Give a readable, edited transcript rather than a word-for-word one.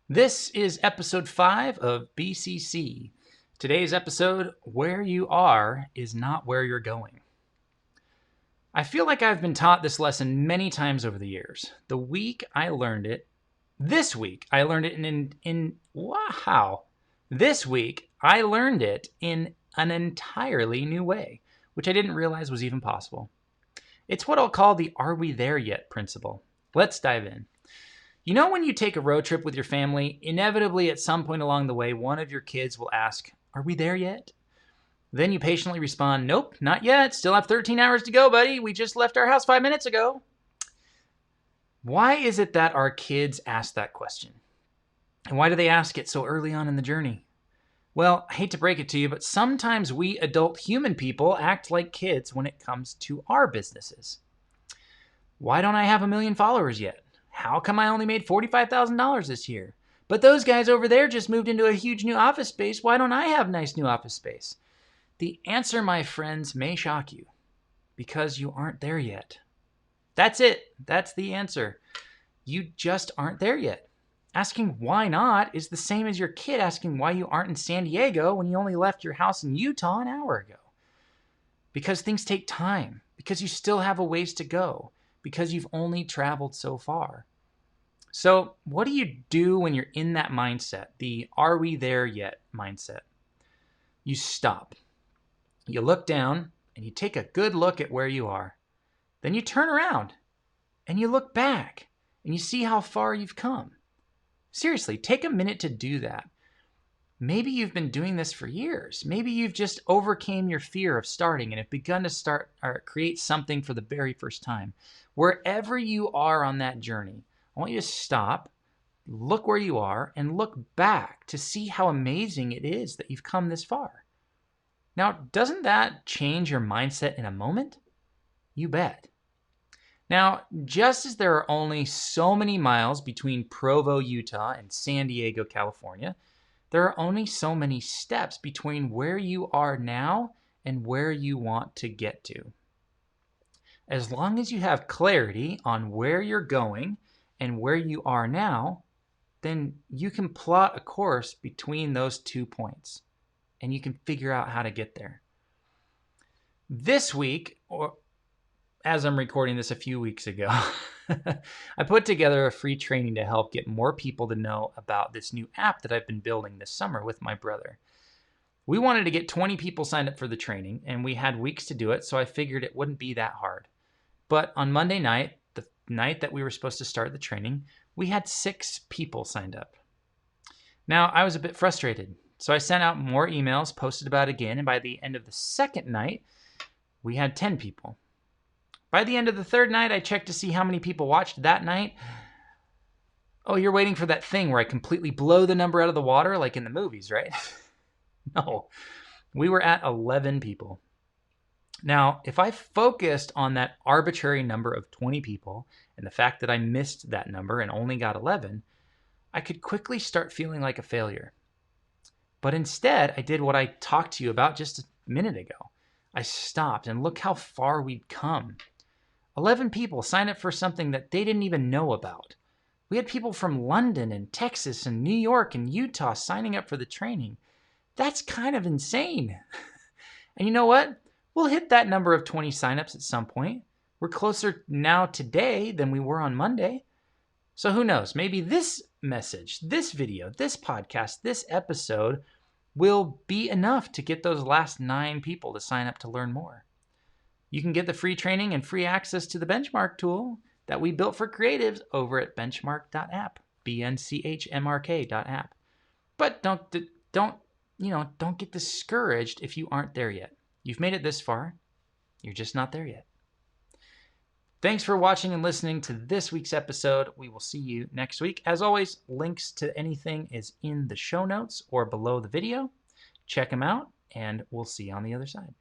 This is episode 5 of BCC. Today's episode, Where You Are is Not Where You're Going. I feel like I've been taught this lesson many times over the years. This week I learned it in an entirely new way, which I didn't realize was even possible. It's what I'll call the Are We There Yet principle. Let's dive in. You know, when you take a road trip with your family, inevitably at some point along the way, one of your kids will ask, "Are we there yet?" Then you patiently respond, "Nope, not yet. Still have 13 hours to go, buddy. We just left our house 5 minutes ago." Why is it that our kids ask that question? And why do they ask it so early on in the journey? Well, I hate to break it to you, but sometimes we adult human people act like kids when it comes to our businesses. Why don't I have 1 million followers yet? How come I only made $45,000 this year? But those guys over there just moved into a huge new office space. Why don't I have nice new office space? The answer, my friends, may shock you. Because you aren't there yet. That's it. That's the answer. You just aren't there yet. Asking why not is the same as your kid asking why you aren't in San Diego when you only left your house in Utah an hour ago. Because things take time. Because you still have a ways to go. Because you've only traveled so far. So what do you do when you're in that mindset, the "are we there yet" mindset? You stop. You look down and you take a good look at where you are. Then you turn around and you look back and you see how far you've come. Seriously, take a minute to do that. Maybe you've been doing this for years. Maybe you've just overcame your fear of starting and have begun to start or create something for the very first time. Wherever you are on that journey, I want you to stop, look where you are, and look back to see how amazing it is that you've come this far. Now, doesn't that change your mindset in a moment? You bet. Now, just as there are only so many miles between Provo, Utah, and San Diego, California, there are only so many steps between where you are now and where you want to get to. As long as you have clarity on where you're going and where you are now, then you can plot a course between those 2 points and you can figure out how to get there. This week, or as I'm recording this a few weeks ago, I put together a free training to help get more people to know about this new app that I've been building this summer with my brother. We wanted to get 20 people signed up for the training, and we had weeks to do it, so I figured it wouldn't be that hard. But on Monday night, the night that we were supposed to start the training, we had 6 people signed up. Now, I was a bit frustrated, so I sent out more emails, posted about it again, and by the end of the second night, we had 10 people. By the end of the third night, I checked to see how many people watched that night. Oh, you're waiting for that thing where I completely blow the number out of the water like in the movies, right? No, we were at 11 people. Now, if I focused on that arbitrary number of 20 people and the fact that I missed that number and only got 11, I could quickly start feeling like a failure. But instead, I did what I talked to you about just a minute ago. I stopped and look how far we'd come. 11 people signed up for something that they didn't even know about. We had people from London and Texas and New York and Utah signing up for the training. That's kind of insane. And you know what? We'll hit that number of 20 signups at some point. We're closer now today than we were on Monday. So who knows? Maybe this message, this video, this podcast, this episode will be enough to get those last 9 people to sign up to learn more. You can get the free training and free access to the Benchmark tool that we built for creatives over at benchmark.app, benchmark.app. But don't get discouraged if you aren't there yet. You've made it this far. You're just not there yet. Thanks for watching and listening to this week's episode. We will see you next week. As always, links to anything is in the show notes or below the video. Check them out, and we'll see you on the other side.